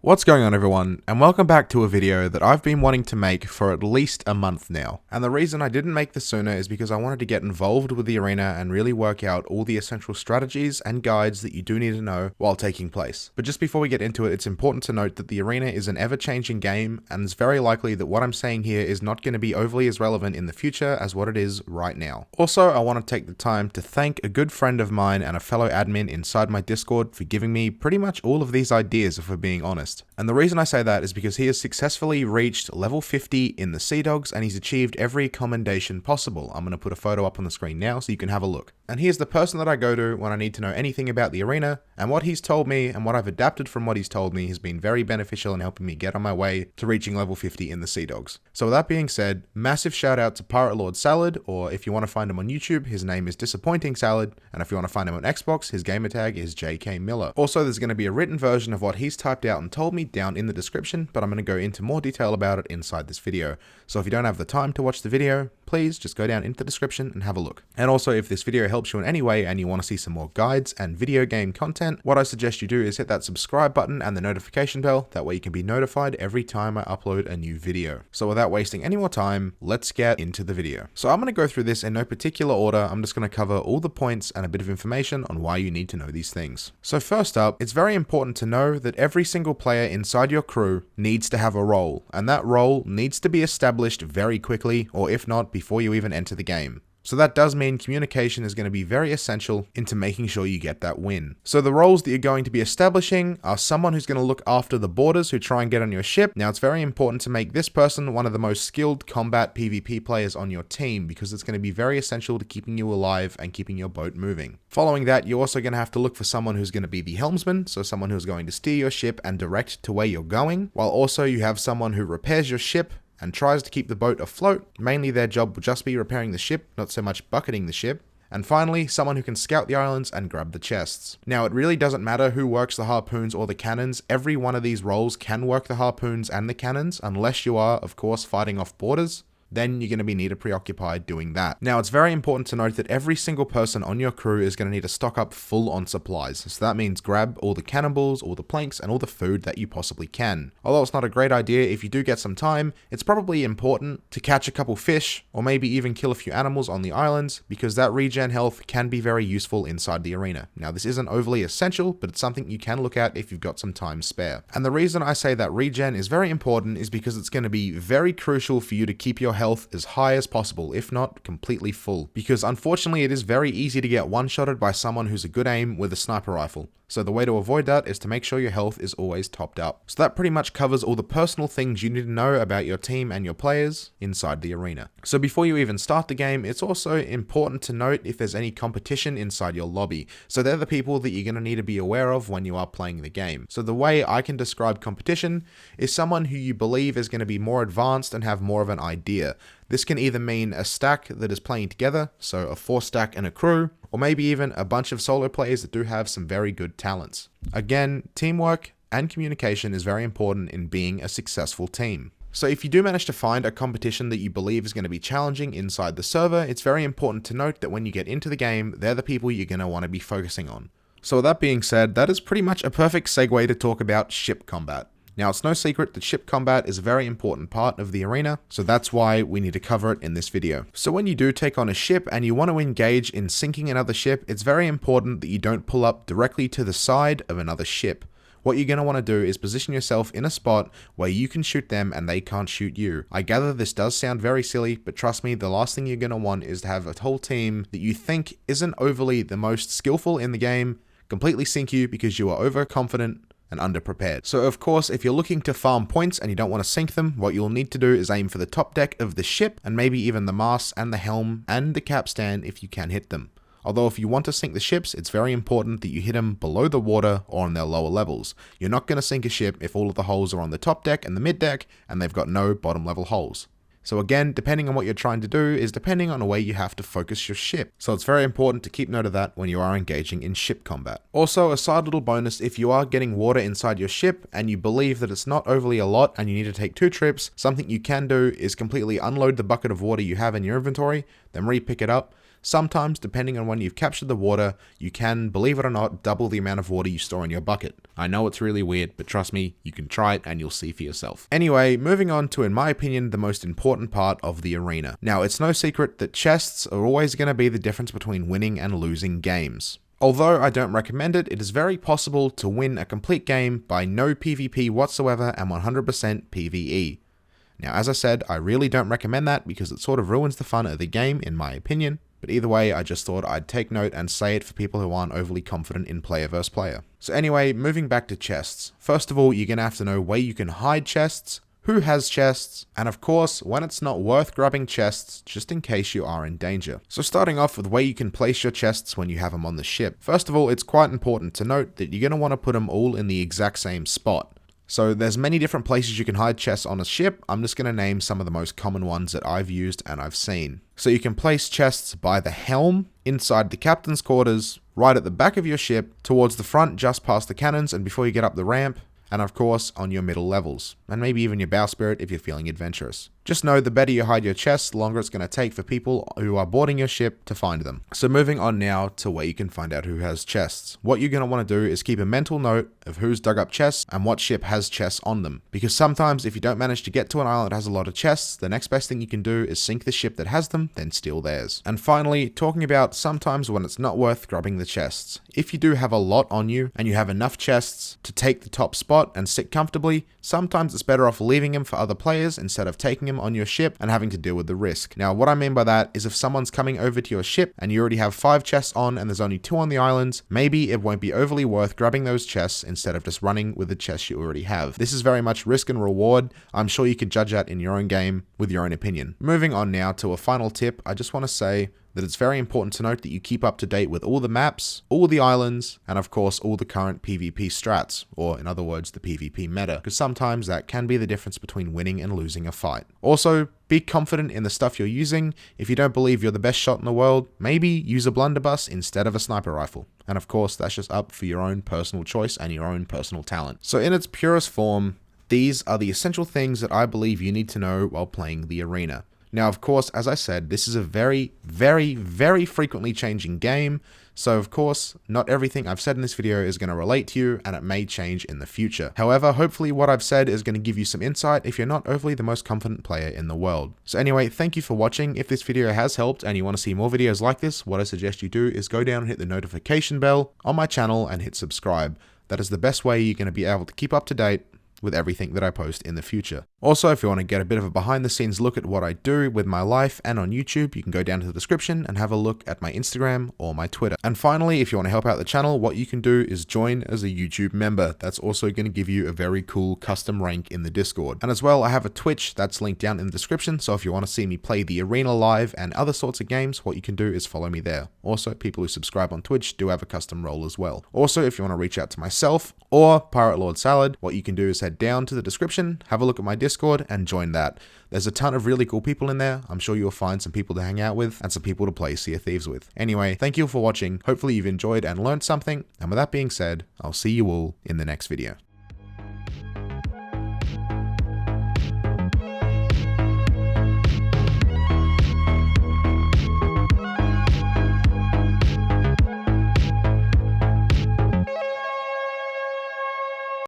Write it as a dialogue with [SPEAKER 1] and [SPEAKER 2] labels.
[SPEAKER 1] What's going on everyone, and welcome back to a video that I've been wanting to make for at least a month now. And the reason I didn't make this sooner is because I wanted to get involved with the arena and really work out all the essential strategies and guides that you do need to know while taking place. But just before we get into it, it's important to note that the arena is an ever-changing game, and it's very likely that what I'm saying here is not going to be overly as relevant in the future as what it is right now. Also, I want to take the time to thank a good friend of mine and a fellow admin inside my Discord for giving me pretty much all of these ideas, if we're being honest. And the reason I say that is because he has successfully reached level 50 in the Sea Dogs and he's achieved every commendation possible. I'm going to put a photo up on the screen now so you can have a look. And he is the person that I go to when I need to know anything about the arena, and what he's told me and what I've adapted from what he's told me has been very beneficial in helping me get on my way to reaching level 50 in the Sea Dogs. So with that being said, massive shout out to Pirate Lord Salad, or if you want to find him on YouTube, his name is Disappointing Salad, and if you want to find him on Xbox, his gamertag is JK Miller. Also, there's going to be a written version of what he's typed out and told me down in the description, but I'm going to go into more detail about it inside this video. So if you don't have the time to watch the video, please just go down into the description and have a look. And also, if this video helps you in any way and you want to see some more guides and video game content, what I suggest you do is hit that subscribe button and the notification bell. That way you can be notified every time I upload a new video. So without wasting any more time, let's get into the video. So I'm going to go through this in no particular order. I'm just going to cover all the points and a bit of information on why you need to know these things. So first up, it's very important to know that every single player inside your crew needs to have a role, and that role needs to be established very quickly, or if not, before you even enter the game. So that does mean communication is going to be very essential into making sure you get that win. So the roles that you're going to be establishing are someone who's going to look after the boarders who try and get on your ship. Now, it's very important to make this person one of the most skilled combat PvP players on your team, because it's going to be very essential to keeping you alive and keeping your boat moving. Following that, you're also going to have to look for someone who's going to be the helmsman, so someone who's going to steer your ship and direct to where you're going, while also you have someone who repairs your ship and tries to keep the boat afloat. Mainly their job will just be repairing the ship, not so much bucketing the ship. And finally, someone who can scout the islands and grab the chests. Now, it really doesn't matter who works the harpoons or the cannons. Every one of these roles can work the harpoons and the cannons, unless you are, of course, fighting off boarders. Then you're going to be needed preoccupied doing that. Now, it's very important to note that every single person on your crew is going to need to stock up full on supplies. So that means grab all the cannonballs, all the planks, and all the food that you possibly can. Although it's not a great idea, if you do get some time, it's probably important to catch a couple fish, or maybe even kill a few animals on the islands, because that regen health can be very useful inside the arena. Now, this isn't overly essential, but it's something you can look at if you've got some time spare. And the reason I say that regen is very important is because it's going to be very crucial for you to keep your health as high as possible, if not completely full, because unfortunately it is very easy to get one-shotted by someone who's a good aim with a sniper rifle. So the way to avoid that is to make sure your health is always topped up. So that pretty much covers all the personal things you need to know about your team and your players inside the arena. So before you even start the game, it's also important to note if there's any competition inside your lobby. So they're the people that you're going to need to be aware of when you are playing the game. So the way I can describe competition is someone who you believe is going to be more advanced and have more of an idea. This can either mean a stack that is playing together, so a 4-stack and a crew, or maybe even a bunch of solo players that do have some very good talents. Again, teamwork and communication is very important in being a successful team. So if you do manage to find a competition that you believe is going to be challenging inside the server, it's very important to note that when you get into the game, they're the people you're going to want to be focusing on. So with that being said, that is pretty much a perfect segue to talk about ship combat. Now, it's no secret that ship combat is a very important part of the arena, so that's why we need to cover it in this video. So when you do take on a ship and you want to engage in sinking another ship, it's very important that you don't pull up directly to the side of another ship. What you're going to want to do is position yourself in a spot where you can shoot them and they can't shoot you. I gather this does sound very silly, but trust me, the last thing you're going to want is to have a whole team that you think isn't overly the most skillful in the game completely sink you because you are overconfident and underprepared. So of course, if you're looking to farm points and you don't want to sink them, what you'll need to do is aim for the top deck of the ship and maybe even the mast and the helm and the capstan if you can hit them. Although if you want to sink the ships, it's very important that you hit them below the water or on their lower levels. You're not going to sink a ship if all of the holes are on the top deck and the mid deck and they've got no bottom level holes. So again, depending on what you're trying to do is depending on the way you have to focus your ship. So it's very important to keep note of that when you are engaging in ship combat. Also, a side little bonus, if you are getting water inside your ship and you believe that it's not overly a lot and you need to take 2 trips, something you can do is completely unload the bucket of water you have in your inventory, then re-pick it up, Sometimes, depending on when you've captured the water, you can, believe it or not, double the amount of water you store in your bucket. I know it's really weird, but trust me, you can try it and you'll see for yourself. Anyway, moving on to, in my opinion, the most important part of the arena. Now, it's no secret that chests are always going to be the difference between winning and losing games. Although I don't recommend it, it is very possible to win a complete game by no PvP whatsoever and 100% PvE. Now, as I said, I really don't recommend that because it sort of ruins the fun of the game, in my opinion. But either way, I just thought I'd take note and say it for people who aren't overly confident in player versus player. So anyway, moving back to chests. First of all, you're going to have to know where you can hide chests, who has chests, and of course, when it's not worth grabbing chests, just in case you are in danger. So starting off with where you can place your chests when you have them on the ship. First of all, it's quite important to note that you're going to want to put them all in the exact same spot. So there's many different places you can hide chests on a ship. I'm just going to name some of the most common ones that I've used and I've seen. So you can place chests by the helm, inside the captain's quarters, right at the back of your ship, towards the front just past the cannons and before you get up the ramp, and of course on your middle levels, and maybe even your bowsprit if you're feeling adventurous. Just know the better you hide your chests, the longer it's going to take for people who are boarding your ship to find them. So moving on now to where you can find out who has chests. What you're going to want to do is keep a mental note of who's dug up chests and what ship has chests on them. Because sometimes if you don't manage to get to an island that has a lot of chests, the next best thing you can do is sink the ship that has them, then steal theirs. And finally, talking about sometimes when it's not worth grabbing the chests. If you do have a lot on you and you have enough chests to take the top spot and sit comfortably, sometimes it's better off leaving them for other players instead of taking them on your ship and having to deal with the risk. Now, what I mean by that is if someone's coming over to your ship and you already have 5 chests on and there's only 2 on the islands, maybe it won't be overly worth grabbing those chests instead of just running with the chests you already have. This is very much risk and reward. I'm sure you could judge that in your own game with your own opinion. Moving on now to a final tip, I just want to say that it's very important to note that you keep up to date with all the maps, all the islands, and of course all the current PvP strats, or in other words the PvP meta, because sometimes that can be the difference between winning and losing a fight. Also, be confident in the stuff you're using. If you don't believe you're the best shot in the world, maybe use a blunderbuss instead of a sniper rifle. And of course that's just up for your own personal choice and your own personal talent. So in its purest form, these are the essential things that I believe you need to know while playing the arena. Now, of course, as I said, this is a very, very, very frequently changing game. So, of course, not everything I've said in this video is going to relate to you, and it may change in the future. However, hopefully what I've said is going to give you some insight if you're not overly the most confident player in the world. So anyway, thank you for watching. If this video has helped and you want to see more videos like this, what I suggest you do is go down and hit the notification bell on my channel and hit subscribe. That is the best way you're going to be able to keep up to date with everything that I post in the future. Also, if you want to get a bit of a behind the scenes look at what I do with my life and on YouTube, you can go down to the description and have a look at my Instagram or my Twitter. And finally, if you want to help out the channel, what you can do is join as a YouTube member. That's also going to give you a very cool custom rank in the Discord. And as well, I have a Twitch that's linked down in the description. So if you want to see me play the arena live and other sorts of games, what you can do is follow me there. Also, people who subscribe on Twitch do have a custom role as well. Also, if you want to reach out to myself or Pirate Lord Salad, what you can do is head down to the description, have a look at my Discord and join that. There's a ton of really cool people in there. I'm sure you'll find some people to hang out with and some people to play Sea of Thieves with. Anyway, thank you for watching. Hopefully you've enjoyed and learned something. And with that being said, I'll see you all in the next video.